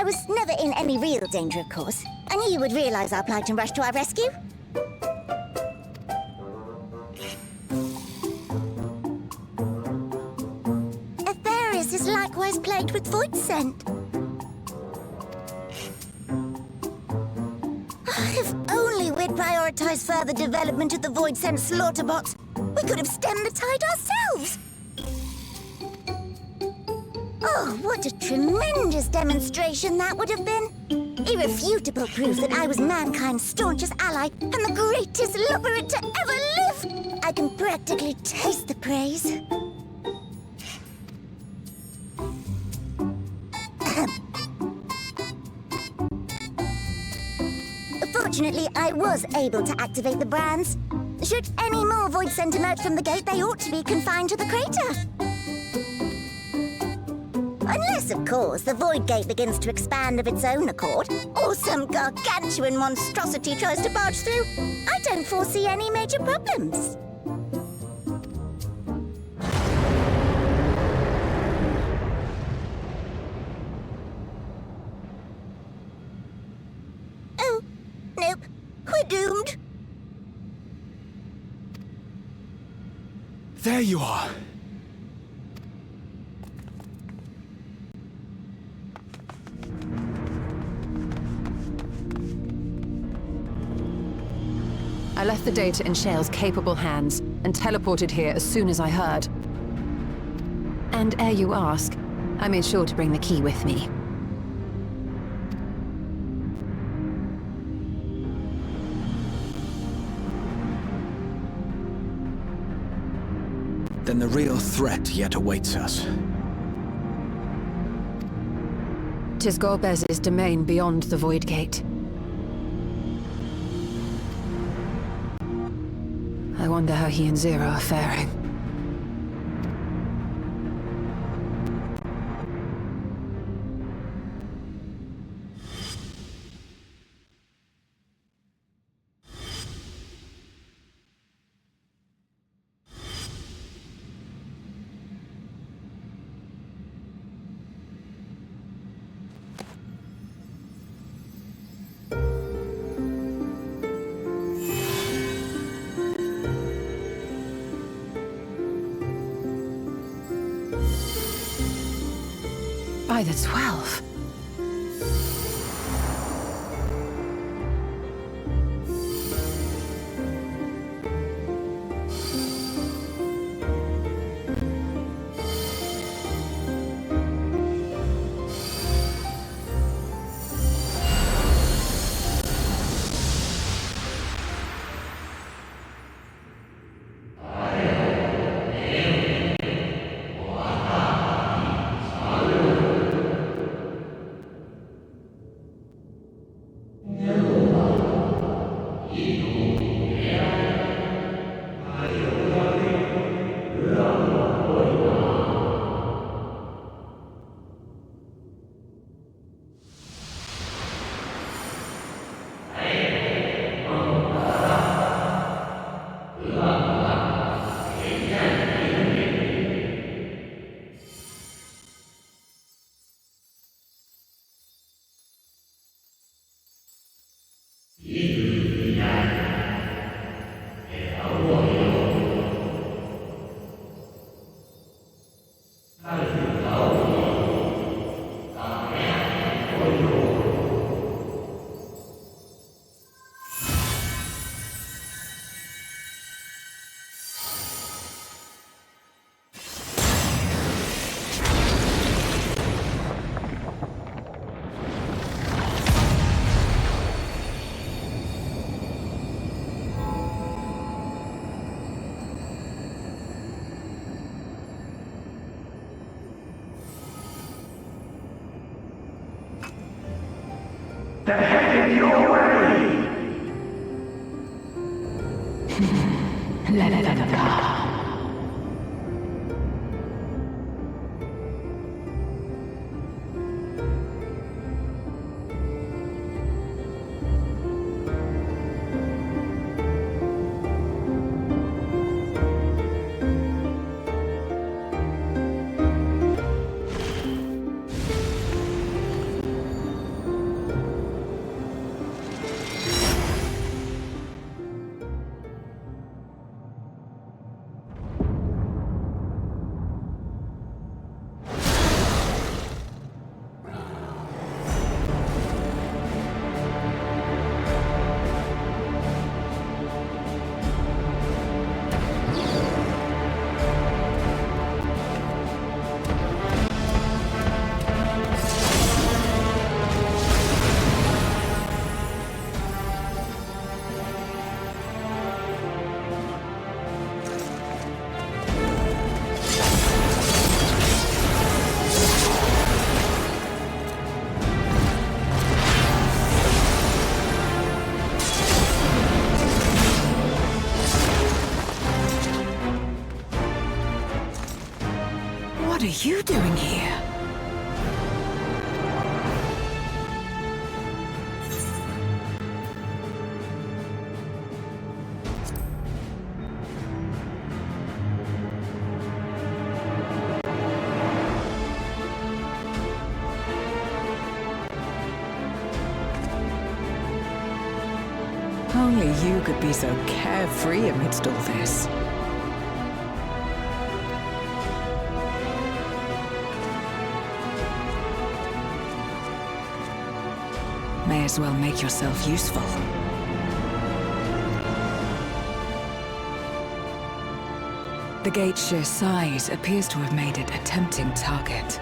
I was never in any real danger, of course. I knew you would realize our plight and rush to our rescue. Epharius is likewise plagued with void scent. If only we'd prioritized further development of the void scent slaughter bots, we could have stemmed the tide ourselves. Oh, what a tremendous demonstration that would have been. Irrefutable proof that I was mankind's staunchest ally and the greatest lubberant to ever live. I can practically taste the praise. Fortunately, I was able to activate the brands. Should any more void scent emerge from the gate, they ought to be confined to the crater. Unless, of course, the void gate begins to expand of its own accord, or some gargantuan monstrosity tries to barge through, I don't foresee any major problems. Oh, nope. We're doomed. There you are. I left the data in Shale's capable hands and teleported here as soon as I heard. And ere you ask, I made sure to bring the key with me. Then the real threat yet awaits us. 'Tis Golbez's domain beyond the Void Gate. I wonder how he and Zero are faring. By the 12. They're headed your way! Let them come. only you could be so carefree amidst all this. May as well make yourself useful. The gate's sheer size appears to have made it a tempting target.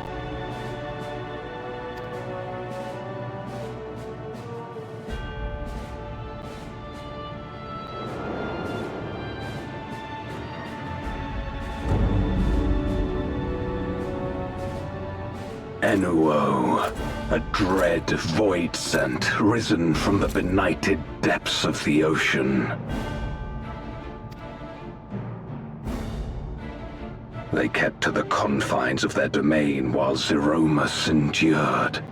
Enuo, a dread void scent risen from the benighted depths of the ocean. They kept to the confines of their domain while Zeromus endured.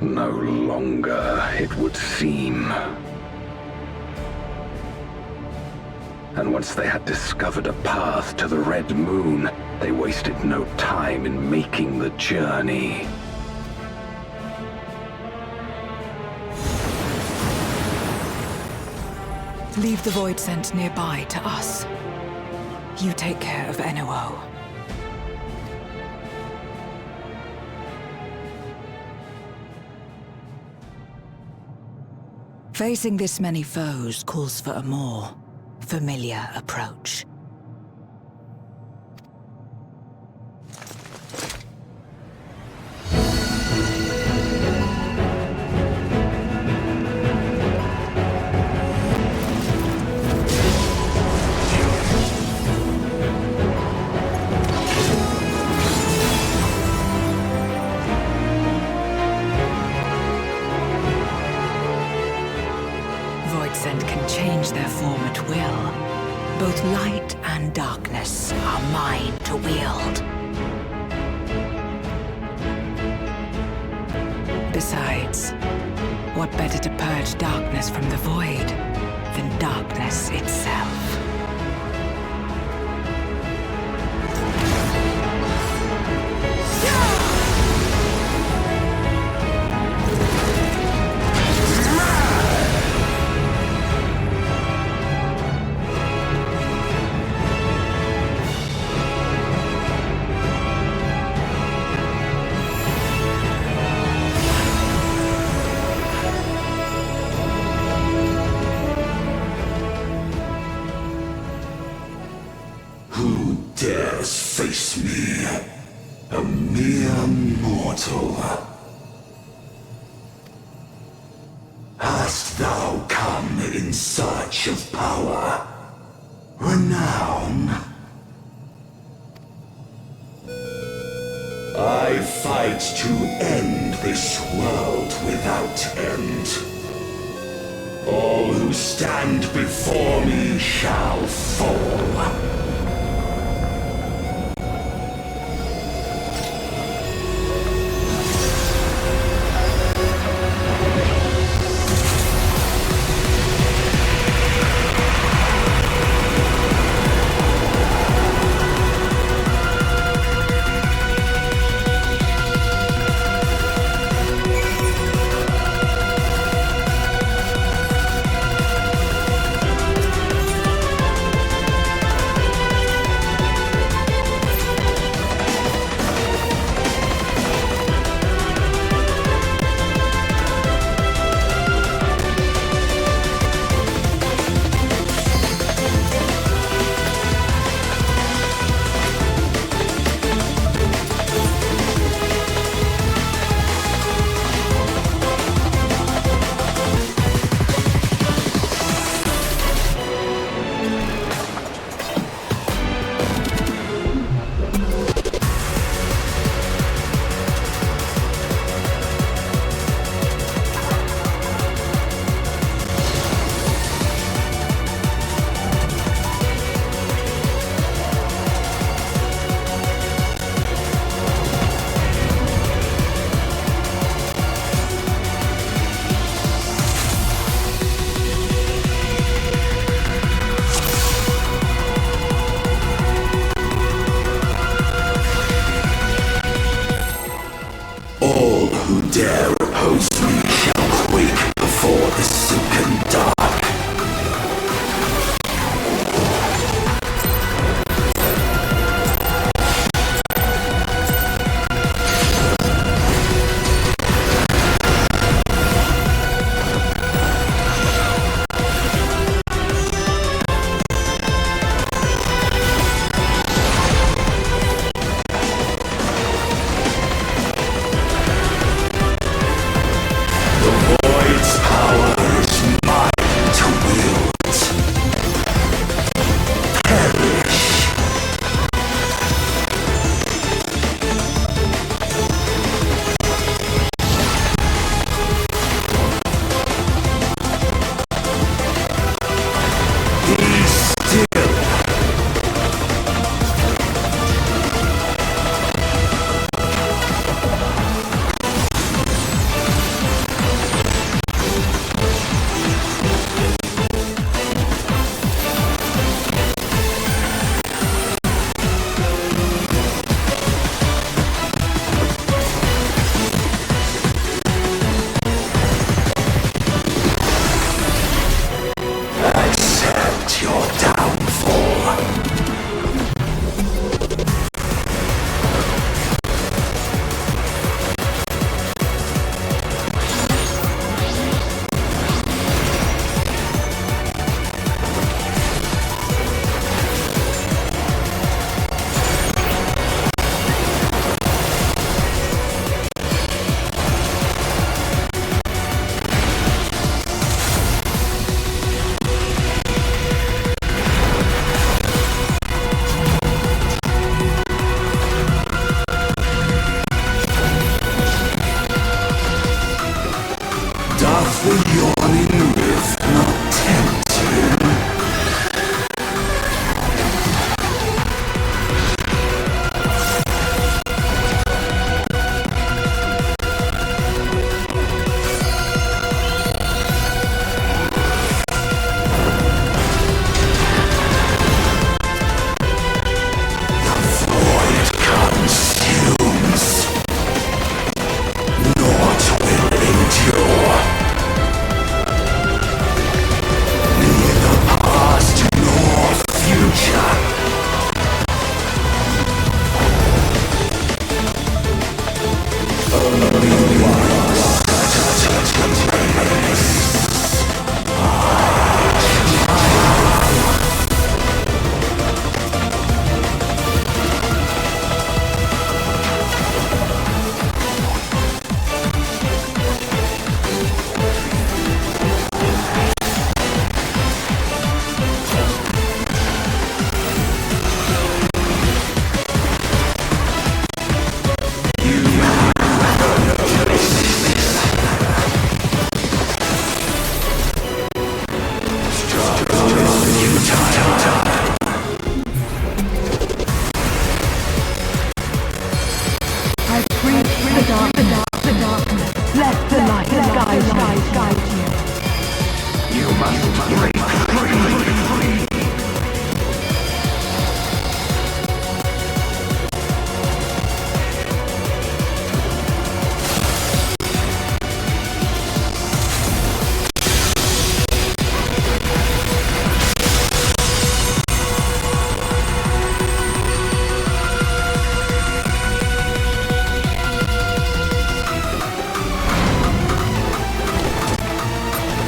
No longer, it would seem. And once they had discovered a path to the Red Moon, they wasted no time in making the journey. Leave the void scent nearby to us. You take care of Enuo. Facing this many foes calls for a more familiar approach. Voidsent can change their form at will. Both light and darkness are mine to wield. Besides, what better to purge darkness from the void than darkness itself? Who dares face me? A mere mortal. Hast thou come in search of power? Renown? I fight to end this world without end. All who stand before me shall fall. All who dare oppose me shall quake before the silken dark.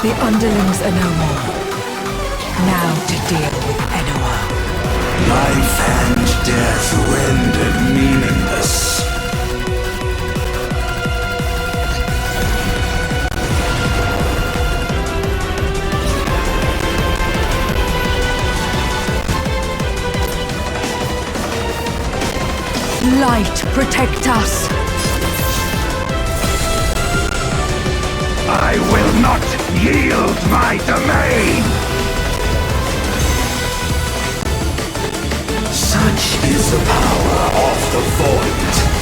The underlings are no more. Now to deal with Enoa. Life and death rendered meaningless. Light, protect us! I will not yield my domain! Such is the power of the Void.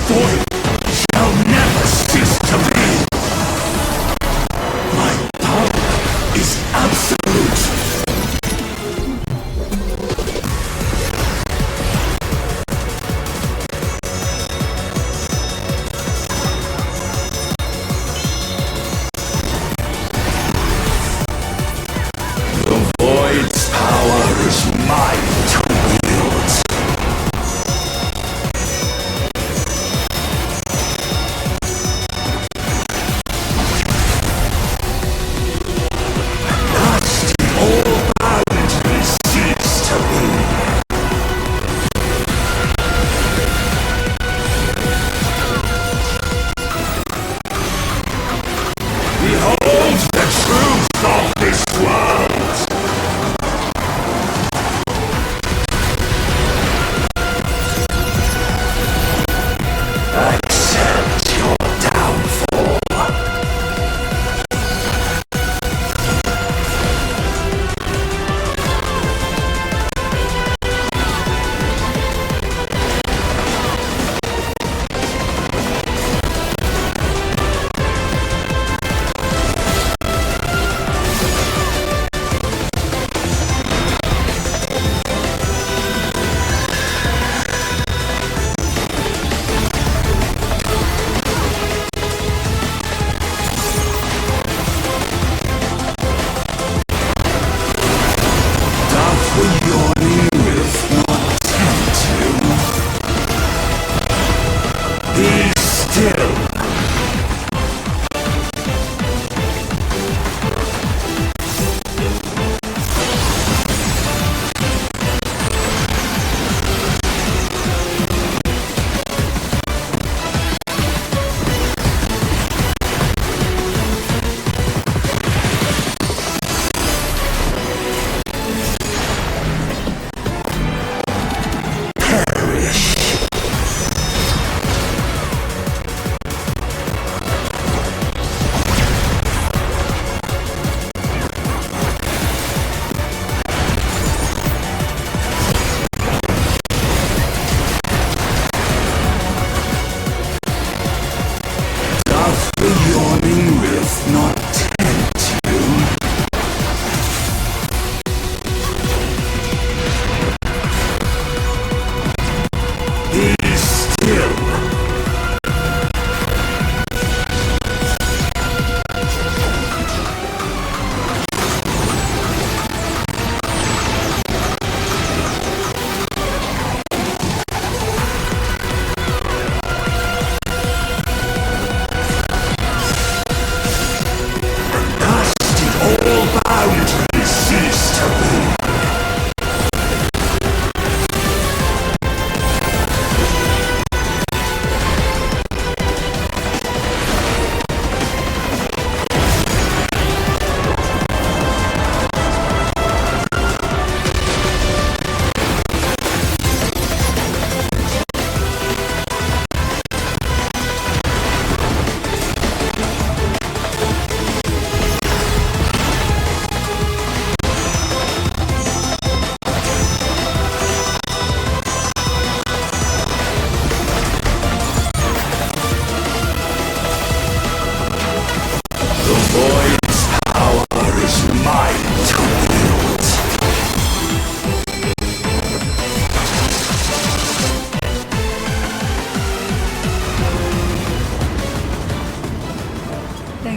Void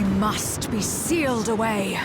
They must be sealed away.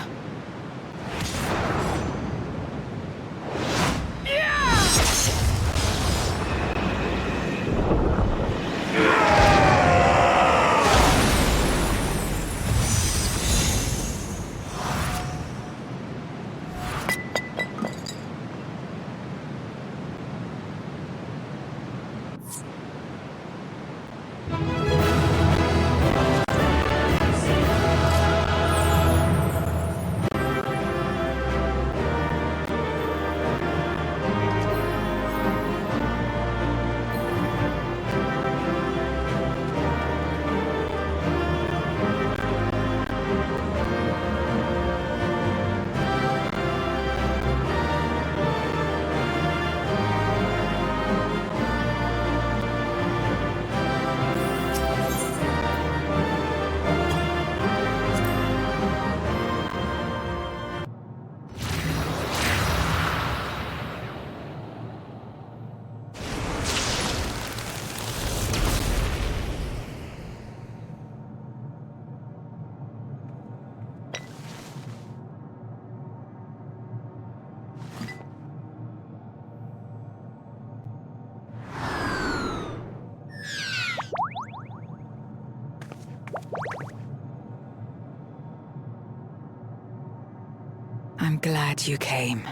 I'm glad you came.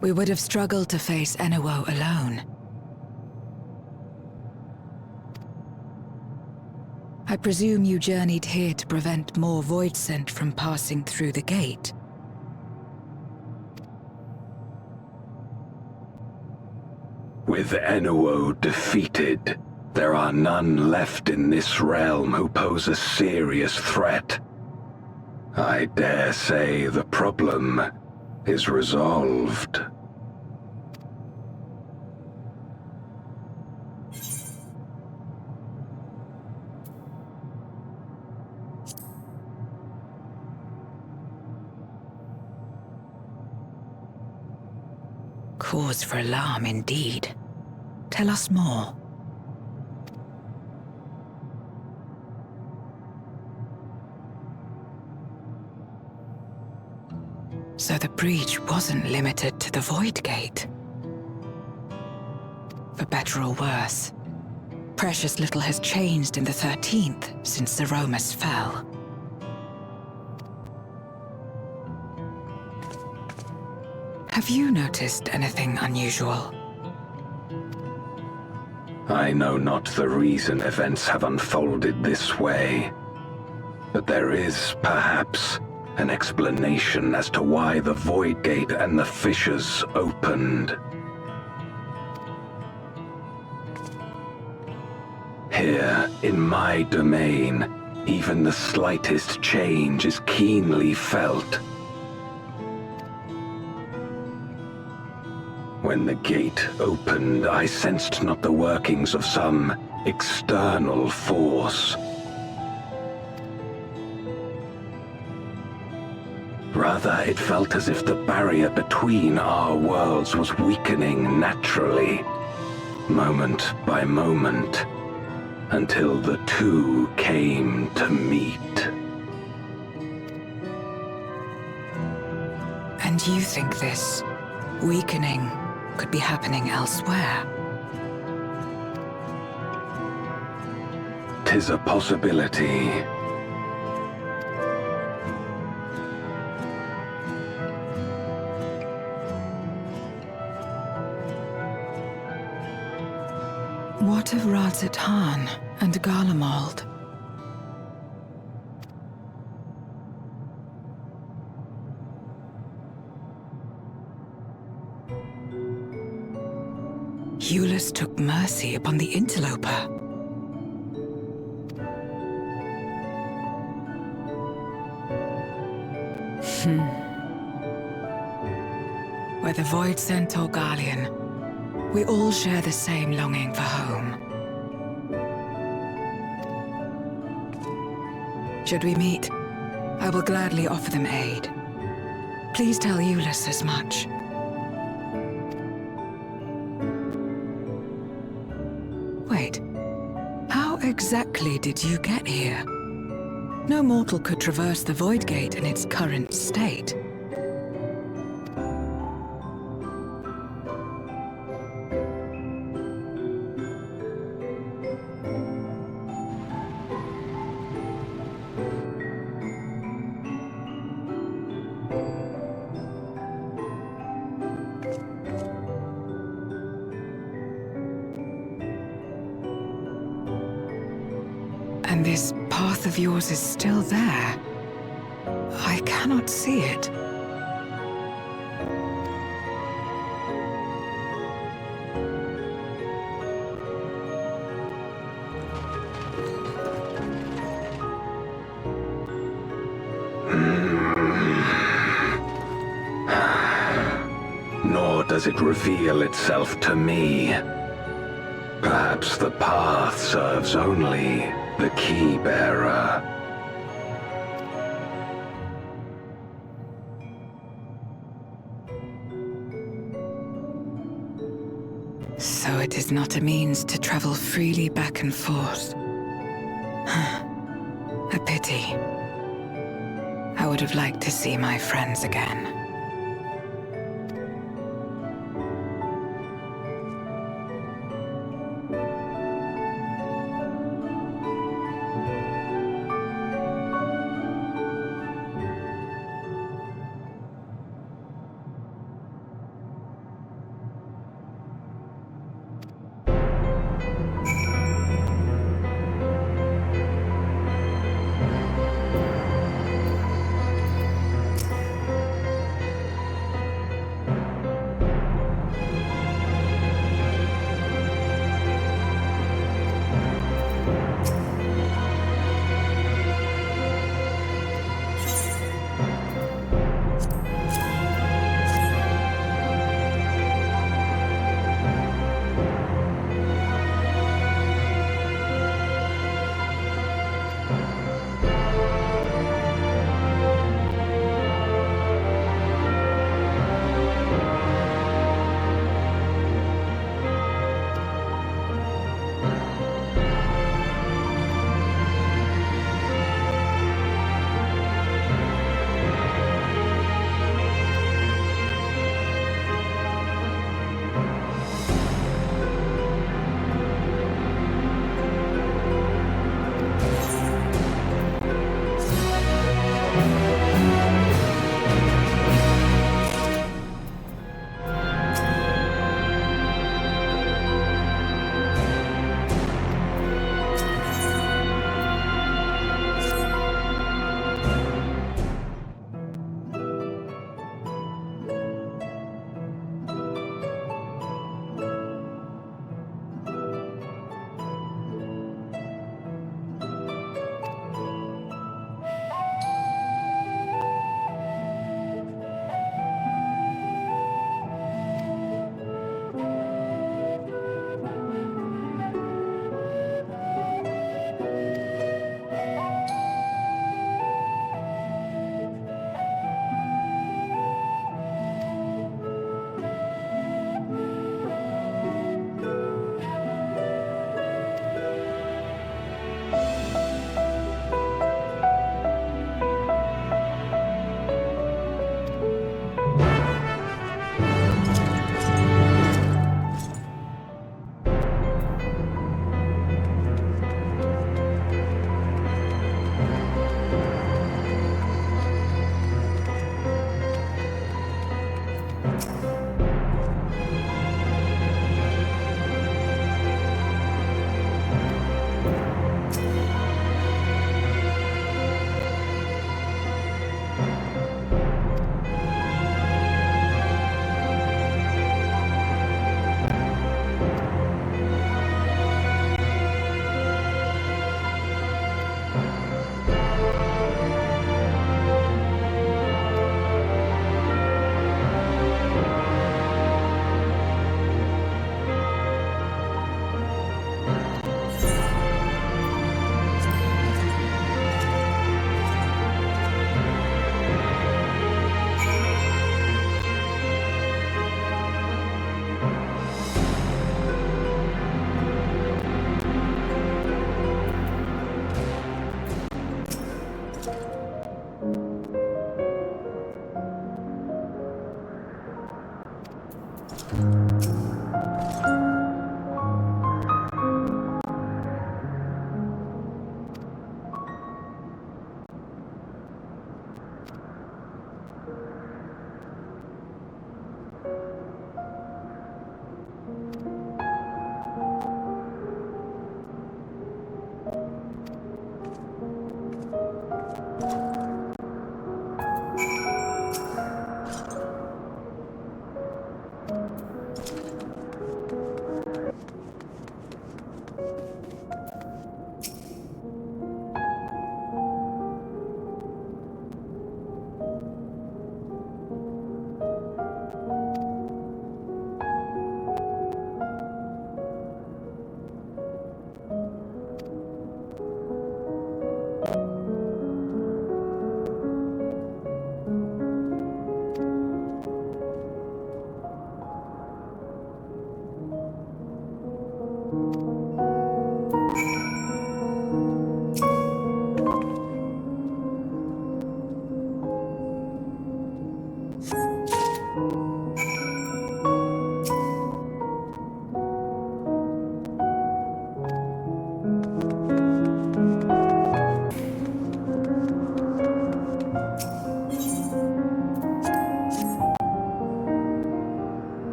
We would have struggled to face Enuo alone. I presume you journeyed here to prevent more Void Scent from passing through the gate. With Enuo defeated, there are none left in this realm who pose a serious threat. I dare say the problem is resolved. Cause for alarm indeed. Tell us more. So the breach wasn't limited to the Void Gate. For better or worse, precious little has changed in the 13th since Zeromus fell. Have you noticed anything unusual? I know not the reason events have unfolded this way, but there is, perhaps, an explanation as to why the Void Gate and the fissures opened. Here, in my domain, even the slightest change is keenly felt. When the gate opened, I sensed not the workings of some external force. Rather, it felt as if the barrier between our worlds was weakening naturally, moment by moment, until the two came to meet. And you think this weakening could be happening elsewhere? 'Tis a possibility. What of Razatan and Garlemald? Eulus took mercy upon the interloper. Whether Void Scent or Garlean, we all share the same longing for home. Should we meet, I will gladly offer them aid. Please tell Eulus as much. Wait, how exactly did you get here? No mortal could traverse the Void Gate in its current state. And this path of yours is still there. I cannot see it. Nor does it reveal itself to me. Perhaps the path serves only the key bearer. So it is not a means to travel freely back and forth. A pity. I would have liked to see my friends again.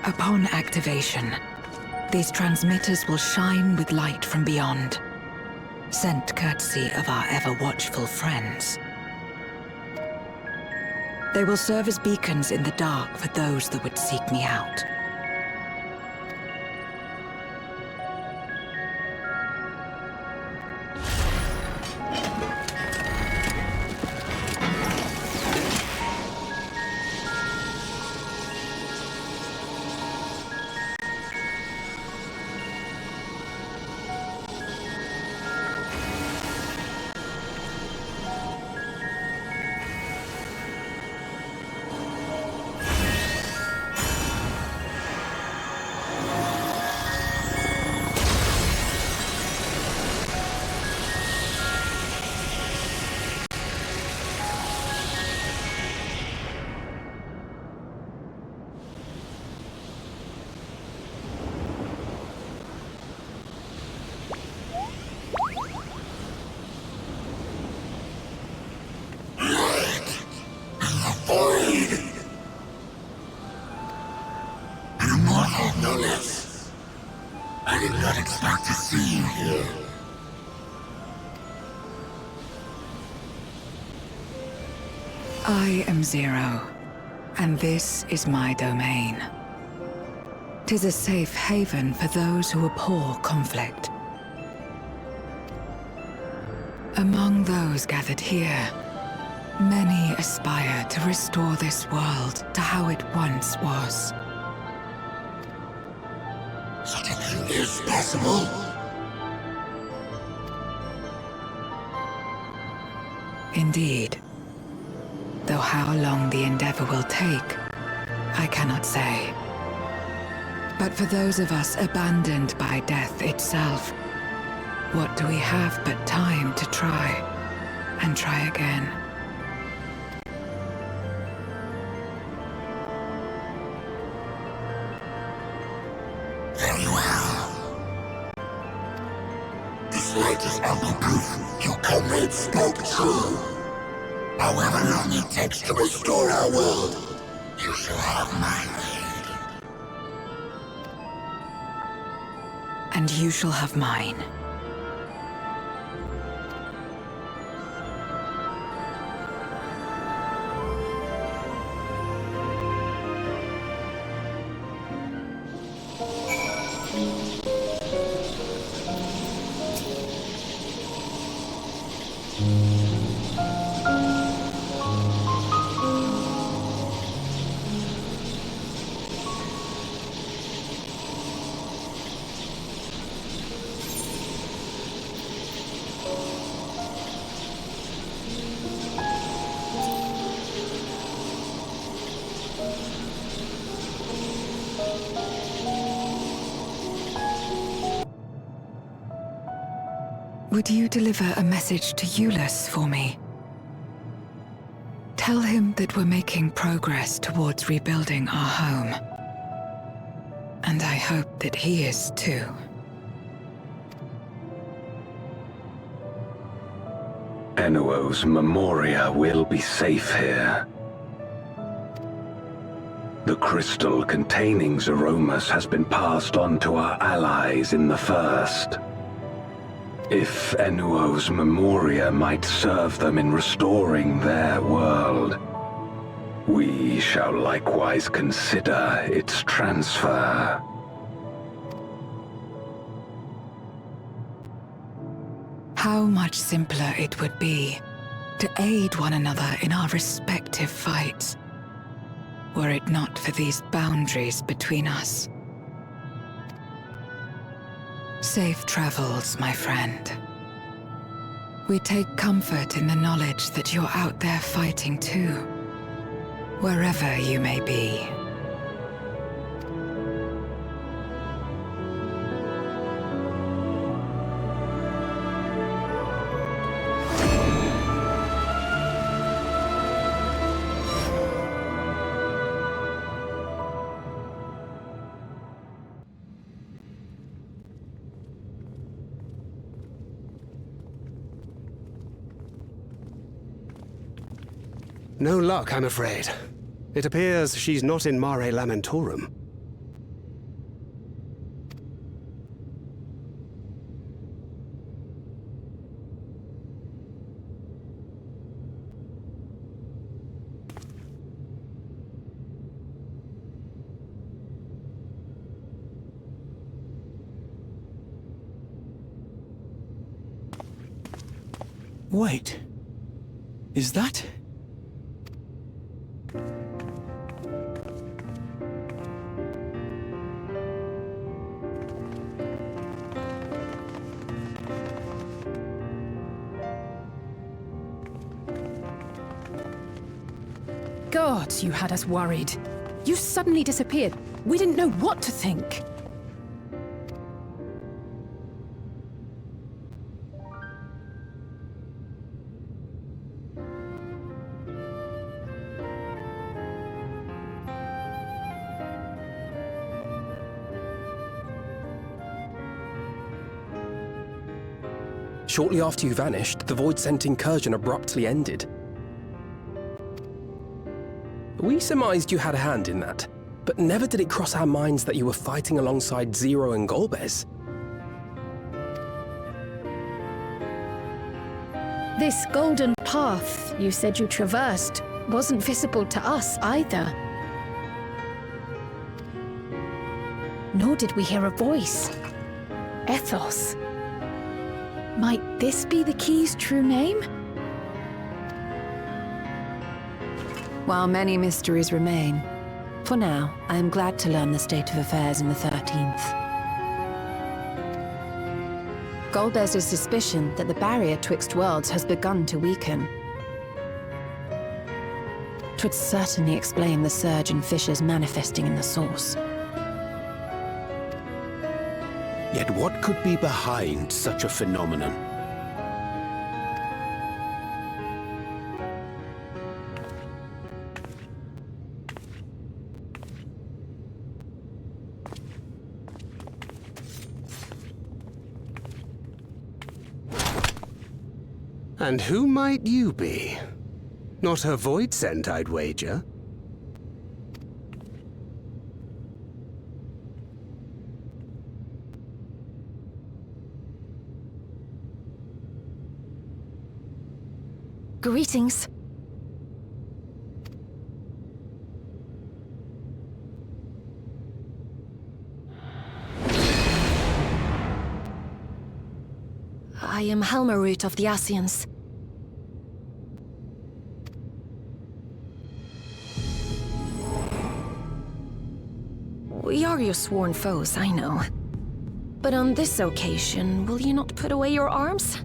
Upon activation, these transmitters will shine with light from beyond, sent courtesy of our ever-watchful friends. They will serve as beacons in the dark for those that would seek me out. I did not expect to see you here. I am Zero, and this is my domain. 'Tis a safe haven for those who abhor conflict. Among those gathered here, many aspire to restore this world to how it once was. Such a thing is possible. Indeed. Though how long the endeavor will take, I cannot say. But for those of us abandoned by death itself, what do we have but time to try, and try again? Very well. This light is ample proof your comrades spoke true. However long it takes to restore our world, you shall have my aid. And you shall have mine. Would you deliver a message to Euless for me? Tell him that we're making progress towards rebuilding our home. And I hope that he is too. Enuo's Memoria will be safe here. The crystal containing Zeromus has been passed on to our allies in the First. If Enuo's Memoria might serve them in restoring their world, we shall likewise consider its transfer. How much simpler it would be to aid one another in our respective fights, were it not for these boundaries between us. Safe travels, my friend. We take comfort in the knowledge that you're out there fighting too, wherever you may be. No luck, I'm afraid. It appears she's not in Mare Lamentorum. Wait. Is that... God, you had us worried. You suddenly disappeared. We didn't know what to think. Shortly after you vanished, the Void-sent incursion abruptly ended. We surmised you had a hand in that, but never did it cross our minds that you were fighting alongside Zero and Golbez. This golden path you said you traversed wasn't visible to us either. Nor did we hear a voice. Ethos. Might this be the key's true name? While many mysteries remain, for now, I am glad to learn the state of affairs in the 13th. Golbez's suspicion that the barrier twixt worlds has begun to weaken. 'Twould certainly explain the surge in fissures manifesting in the source. Yet what could be behind such a phenomenon? And who might you be? Not a Void-sent, I'd wager. Greetings. I am Helmarut of the Asians. We are your sworn foes, I know. But on this occasion, will you not put away your arms?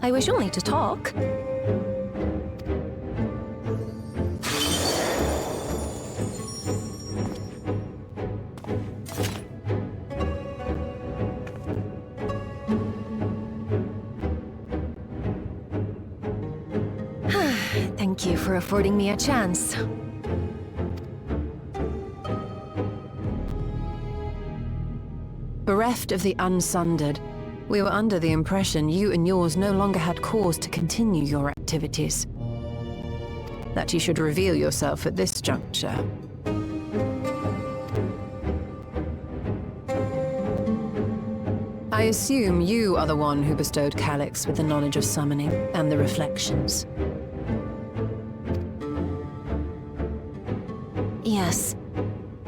I wish only to talk. Thank you for affording me a chance. Bereft of the Unsundered, we were under the impression you and yours no longer had cause to continue your activities. That you should reveal yourself at this juncture. I assume you are the one who bestowed Calyx with the knowledge of summoning and the reflections. Yes,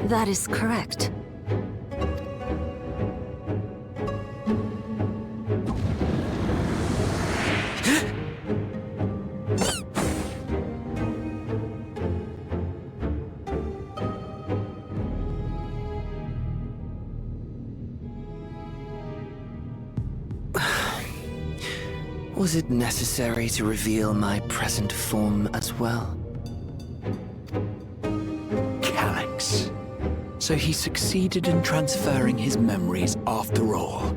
that is correct. Was it necessary to reveal my present form as well? Calyx. So he succeeded in transferring his memories after all.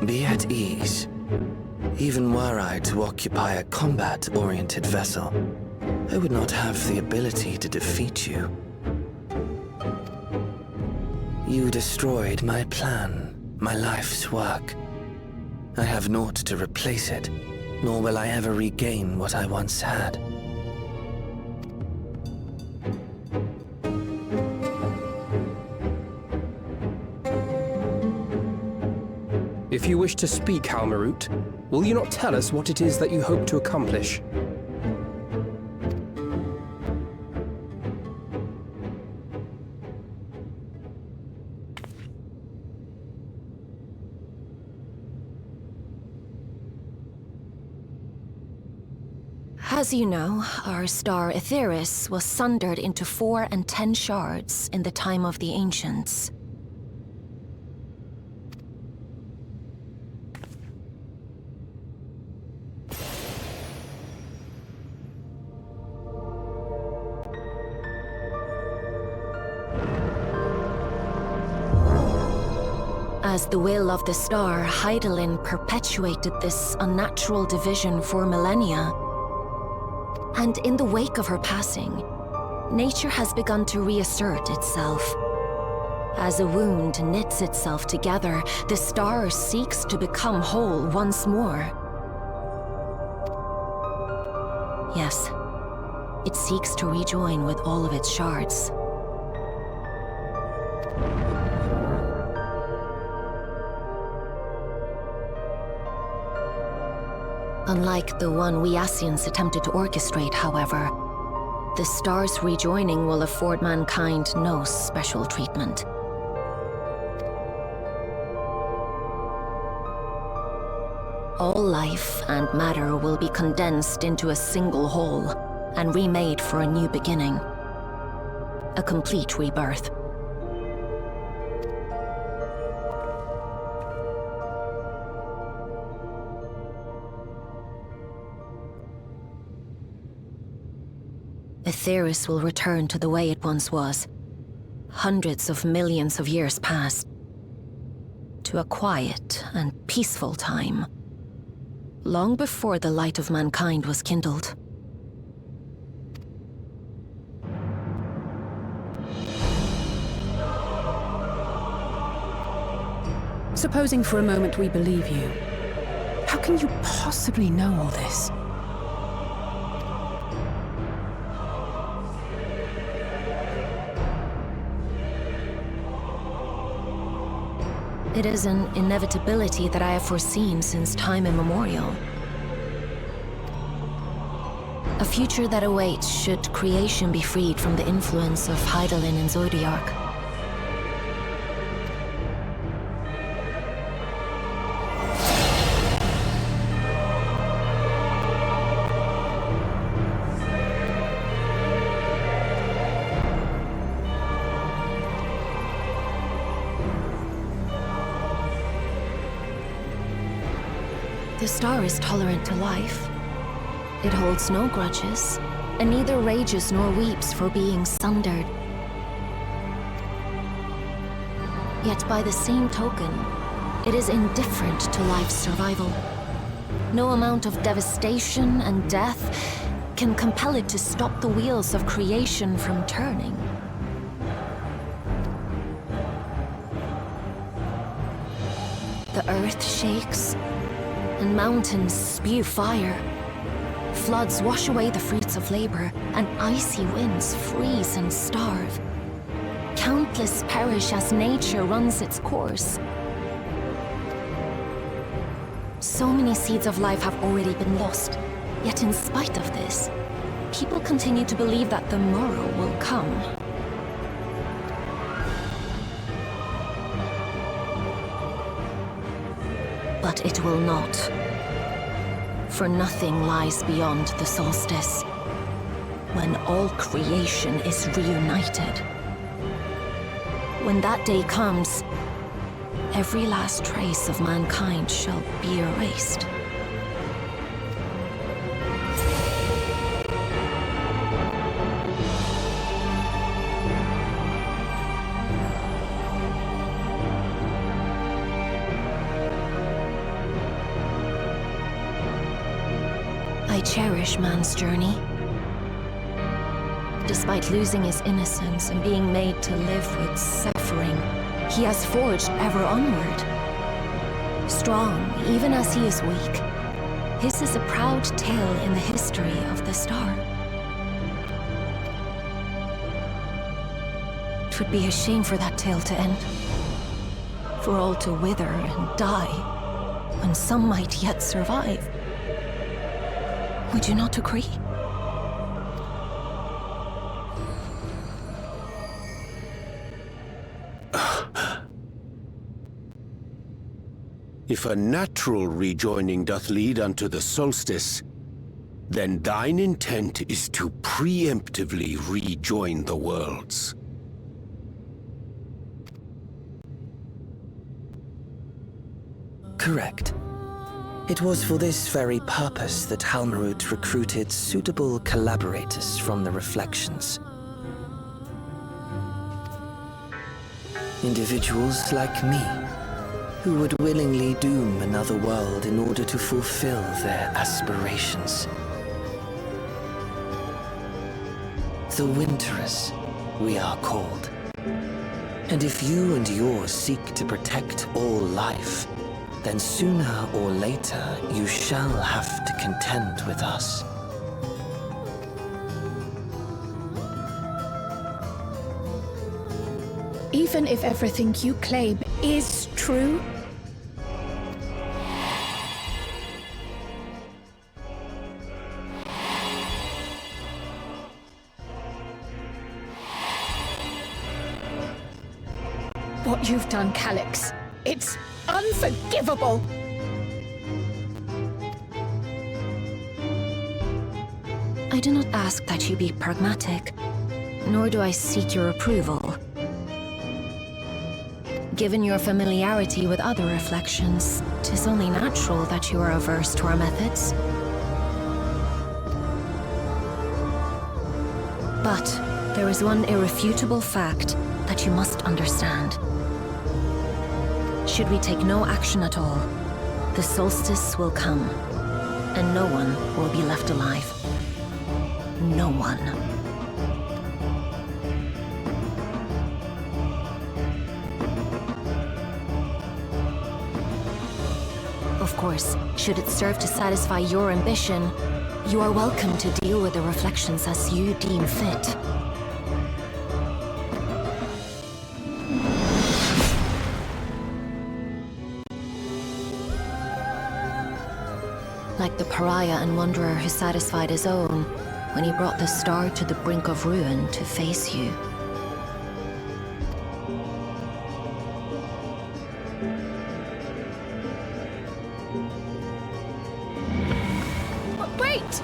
Be at ease. Even were I to occupy a combat-oriented vessel, I would not have the ability to defeat you. You destroyed my plan, my life's work. I have naught to replace it, nor will I ever regain what I once had. If you wish to speak, Halmarut, will you not tell us what it is that you hope to accomplish? As you know, our star Aetheris was sundered into 4 and 10 shards in the time of the Ancients. As the will of the star, Hydaelyn perpetuated this unnatural division for millennia. And in the wake of her passing, nature has begun to reassert itself. As a wound knits itself together, the star seeks to become whole once more. Yes, it seeks to rejoin with all of its shards. Unlike the one we Ascians attempted to orchestrate, however, the star's rejoining will afford mankind no special treatment. All life and matter will be condensed into a single whole and remade for a new beginning. A complete rebirth. Aetheris will return to the way it once was, hundreds of millions of years past, to a quiet and peaceful time, long before the light of mankind was kindled. Supposing for a moment we believe you, how can you possibly know all this? It is an inevitability that I have foreseen since time immemorial. A future that awaits should creation be freed from the influence of Hydaelyn and Zodiac. The star is tolerant to life. It holds no grudges, and neither rages nor weeps for being sundered. Yet by the same token, it is indifferent to life's survival. No amount of devastation and death can compel it to stop the wheels of creation from turning. The earth shakes, and mountains spew fire. Floods wash away the fruits of labor, and icy winds freeze and starve. Countless perish as nature runs its course. So many seeds of life have already been lost, yet in spite of this, people continue to believe that the morrow will come. But it will not. For nothing lies beyond the solstice, when all creation is reunited. When that day comes, every last trace of mankind shall be erased. I cherish man's journey. Despite losing his innocence and being made to live with suffering, he has forged ever onward. Strong, even as he is weak, his is a proud tale in the history of the star. It would be a shame for that tale to end, for all to wither and die. and some might yet survive. Would you not agree? If a natural rejoining doth lead unto the solstice, then thine intent is to preemptively rejoin the worlds. Correct. It was for this very purpose that Halmarut recruited suitable collaborators from the Reflections. Individuals like me, who would willingly doom another world in order to fulfill their aspirations. The Winterers, we are called. And if you and yours seek to protect all life, then sooner or later you shall have to contend with us. Even if everything you claim is true? What you've done, Calyx, it's unforgivable! I do not ask that you be pragmatic, nor do I seek your approval. Given your familiarity with other reflections, 'tis only natural that you are averse to our methods. But there is one irrefutable fact that you must understand. Should we take no action at all, the solstice will come, and no one will be left alive. No one. Of course, should it serve to satisfy your ambition, you are welcome to deal with the reflections as you deem fit. Like the pariah and wanderer who satisfied his own when he brought the star to the brink of ruin to face you. Wait!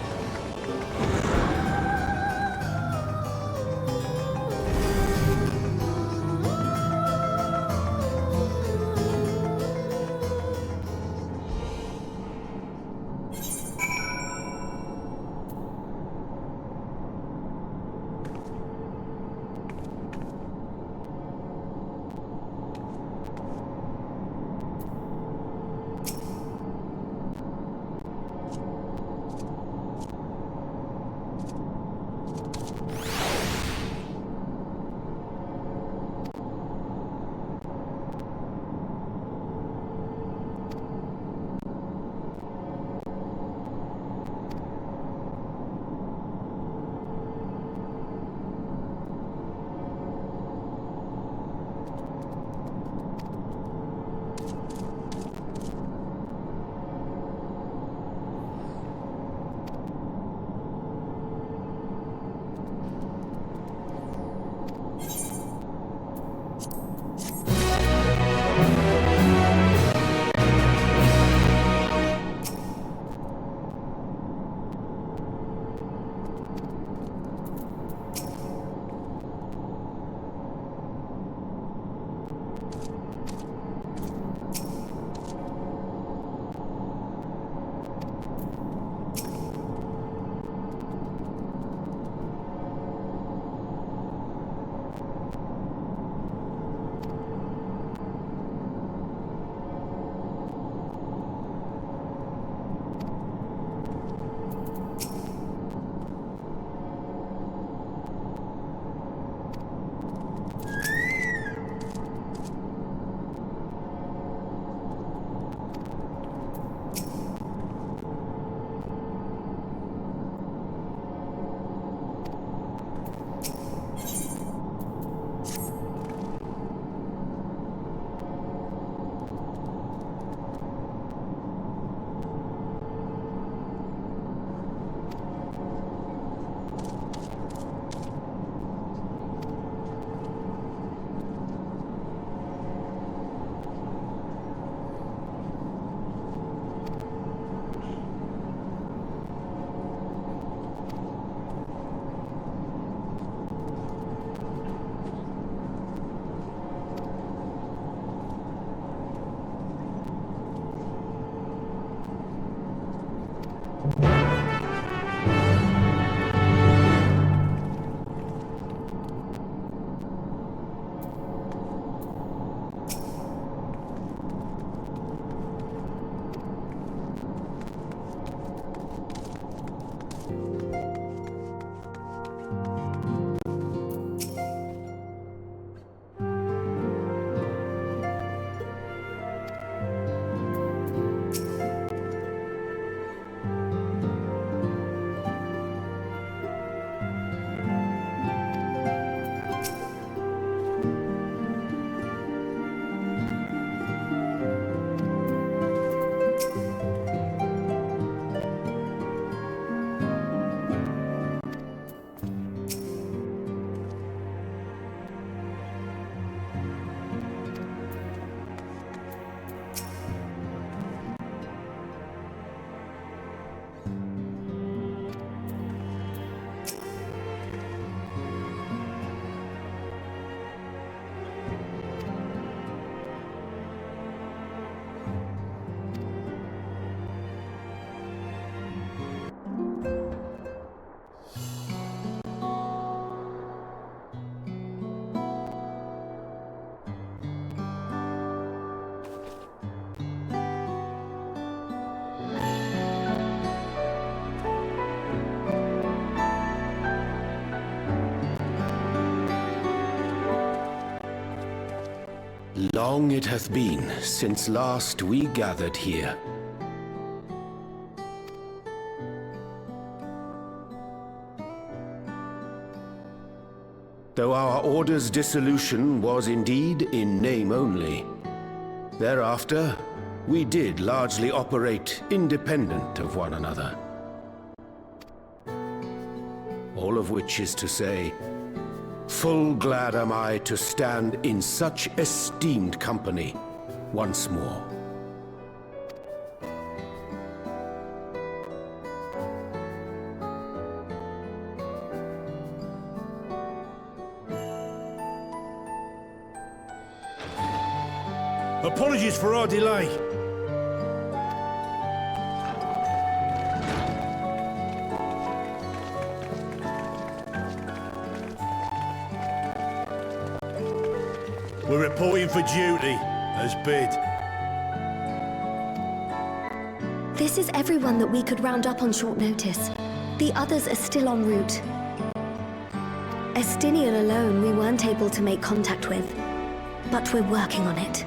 Long it hath been since last we gathered here. Though our order's dissolution was indeed in name only, thereafter we did largely operate independent of one another. All of which is to say, full glad am I to stand in such esteemed company once more. Apologies for our delay. We're reporting for duty, as bid. This is everyone that we could round up on short notice. The others are still en route. Estinian alone we weren't able to make contact with, but we're working on it.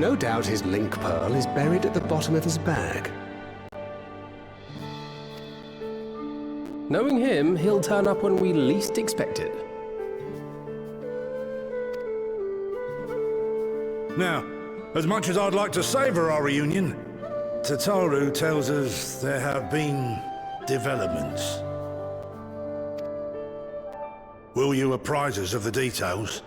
No doubt his link pearl is buried at the bottom of his bag. Knowing him, he'll turn up when we least expect it. Now, as much as I'd like to savor our reunion, Tataru tells us there have been developments. Will you apprise us of the details?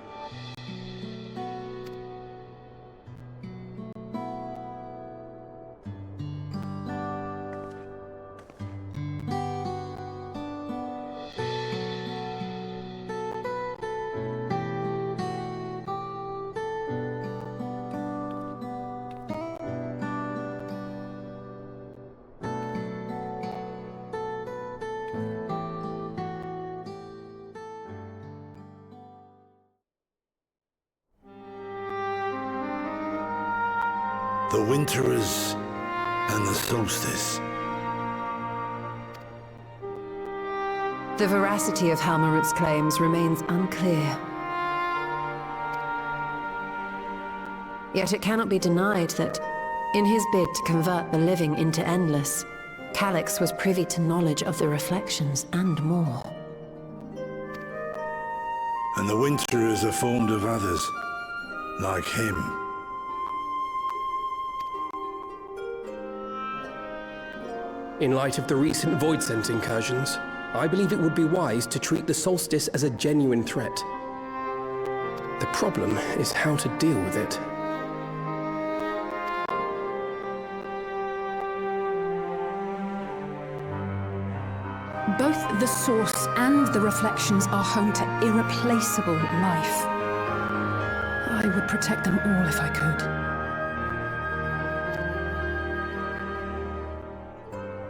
The Winterers and the Solstice. The veracity of Halmarut's claims remains unclear. Yet it cannot be denied that, in his bid to convert the living into endless, Calyx was privy to knowledge of the reflections and more. And the Winterers are formed of others, like him. In light of the recent Voidsent incursions, I believe it would be wise to treat the Solstice as a genuine threat. The problem is how to deal with it. Both the source and the reflections are home to irreplaceable life. I would protect them all if I could.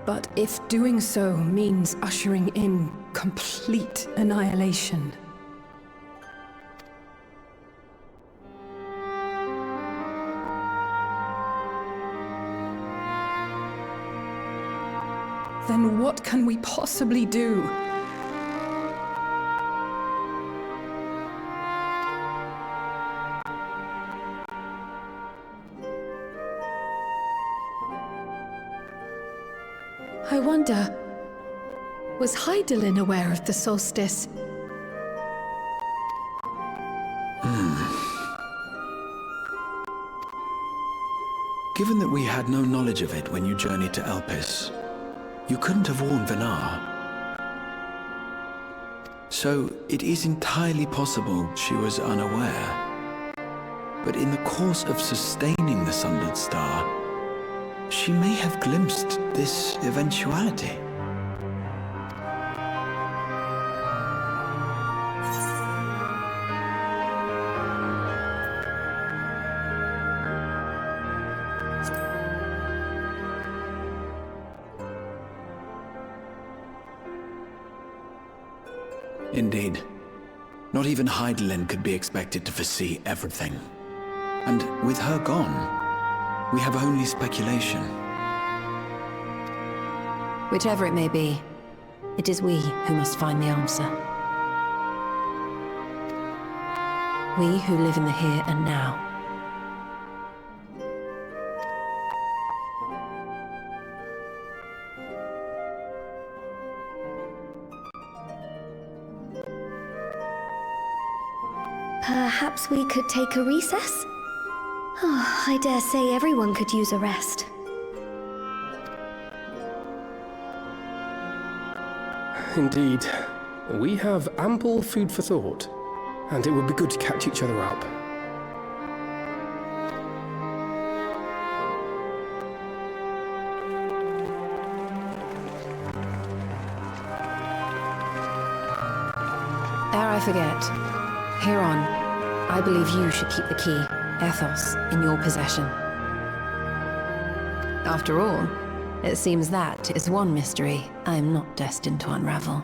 But if doing so means ushering in complete annihilation... then what can we possibly do? I wonder, was Hydaelyn aware of the solstice? Given that we had no knowledge of it when you journeyed to Elpis, you couldn't have warned Venar. So it is entirely possible she was unaware. But in the course of sustaining the Sundered Star, she may have glimpsed this eventuality. Indeed. Not even Hydaelyn could be expected to foresee everything. And with her gone, we have only speculation. Whichever it may be, it is we who must find the answer. We who live in the here and now. Perhaps we could take a recess? Oh, I dare say everyone could use a rest. Indeed. We have ample food for thought, and it would be good to catch each other up. Ere I forget, Hereon, I believe you should keep the key, Ethos, in your possession. After all, it seems that is one mystery I am not destined to unravel.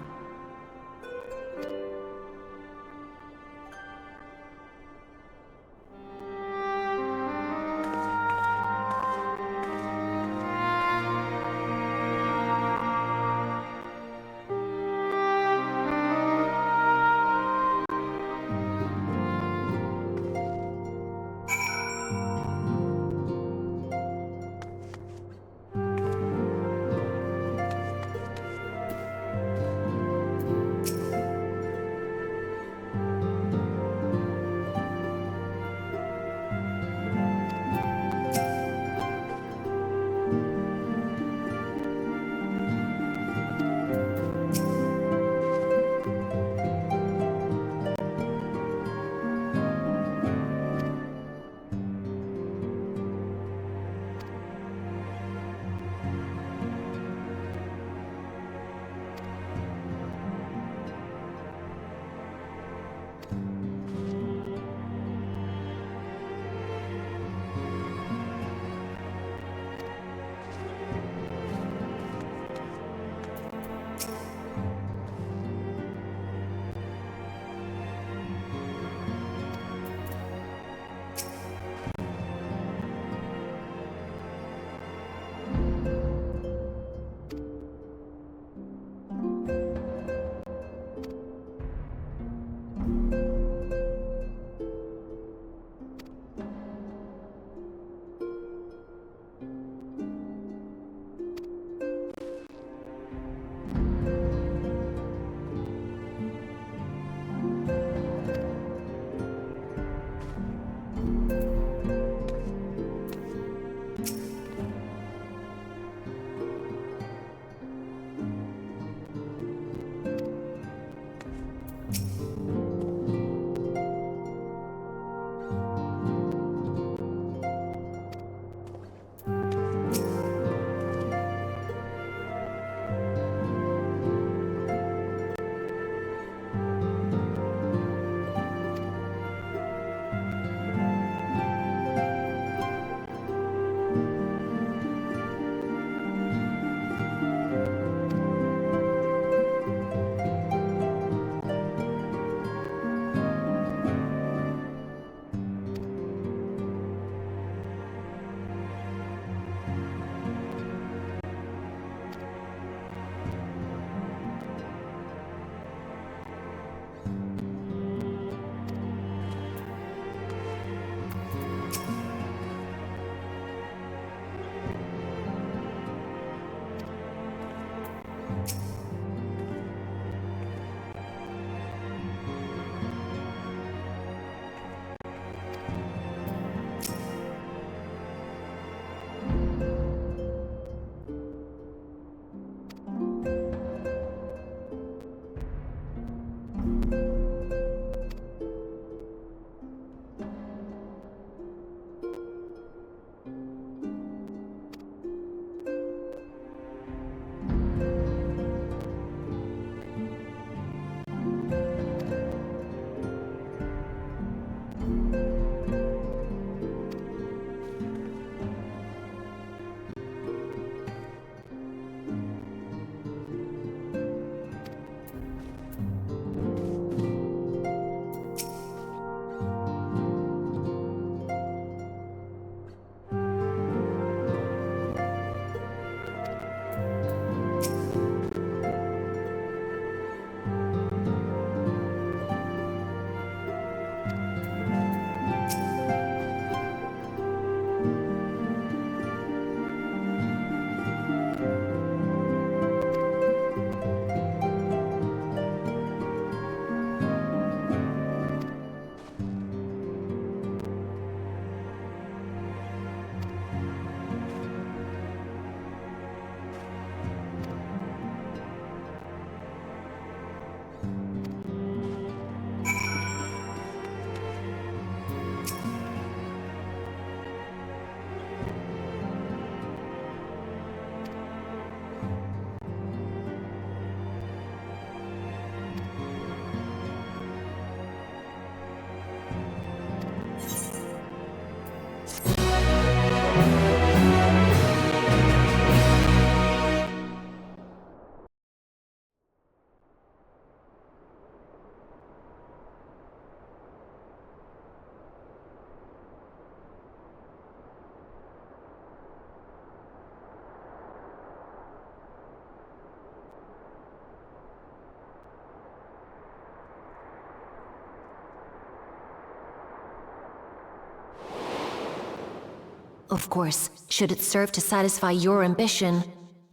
Of course, should it serve to satisfy your ambition,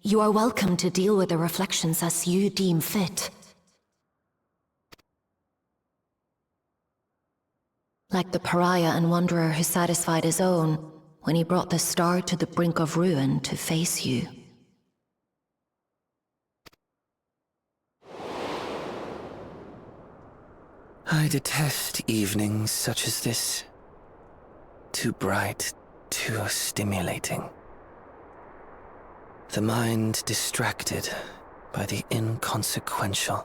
you are welcome to deal with the reflections as you deem fit. Like the pariah and wanderer who satisfied his own when he brought the star to the brink of ruin to face you. I detest evenings such as this. Too bright, too stimulating. The mind distracted by the inconsequential.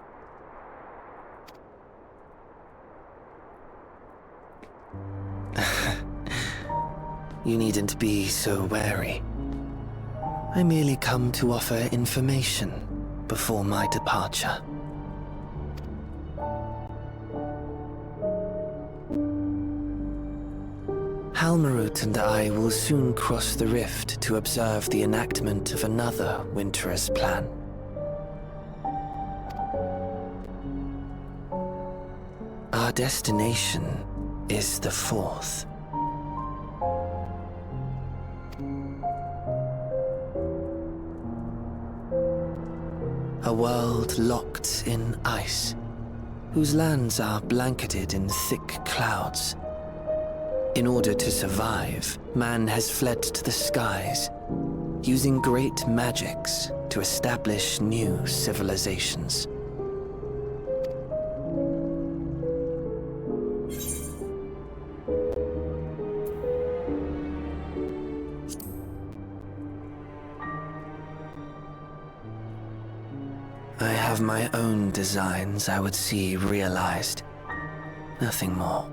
You needn't be so wary. I merely come to offer information before my departure. Halmarut and I will soon cross the rift to observe the enactment of another Winter's plan. Our destination is the fourth. A world locked in ice, whose lands are blanketed in thick clouds. In order to survive, man has fled to the skies, using great magics to establish new civilizations. I have my own designs I would see realized. Nothing more.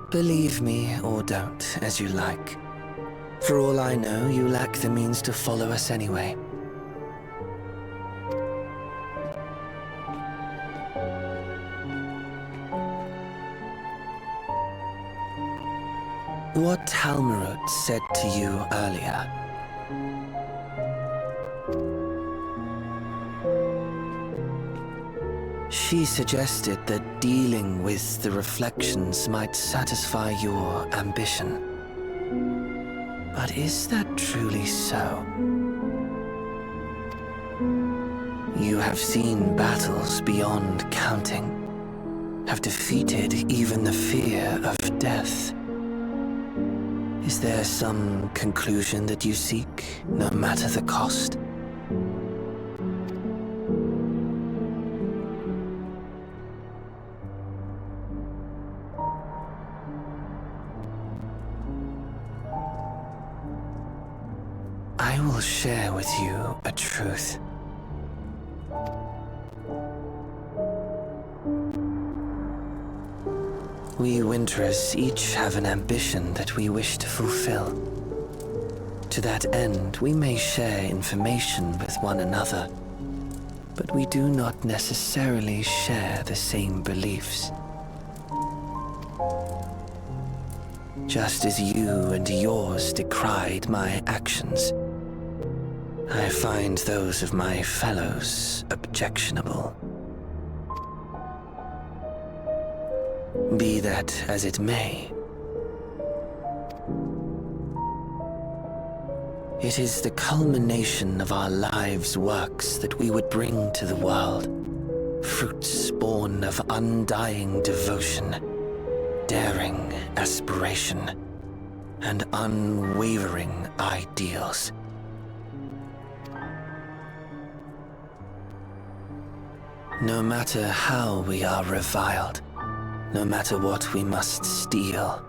Believe me or don't, as you like. For all I know, you lack the means to follow us anyway. What Halmarut said to you earlier. She suggested that dealing with the reflections might satisfy your ambition. But is that truly so? You have seen battles beyond counting, have defeated even the fear of death. Is there some conclusion that you seek, no matter the cost? I will share with you a truth. We Winterers each have an ambition that we wish to fulfill. To that end, we may share information with one another, but we do not necessarily share the same beliefs. Just as you and yours decried my actions, I find those of my fellows objectionable. Be that as it may, it is the culmination of our lives' works that we would bring to the world, fruits born of undying devotion, daring aspiration, and unwavering ideals. No matter how we are reviled, no matter what we must steal,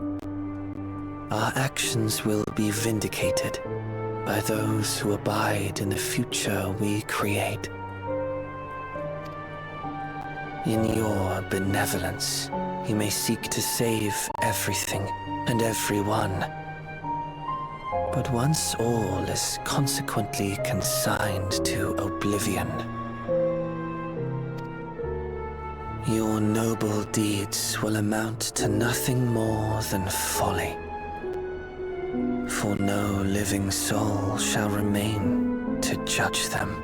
our actions will be vindicated by those who abide in the future we create. In your benevolence, you may seek to save everything and everyone. But once all is consequently consigned to oblivion, your noble deeds will amount to nothing more than folly. For no living soul shall remain to judge them.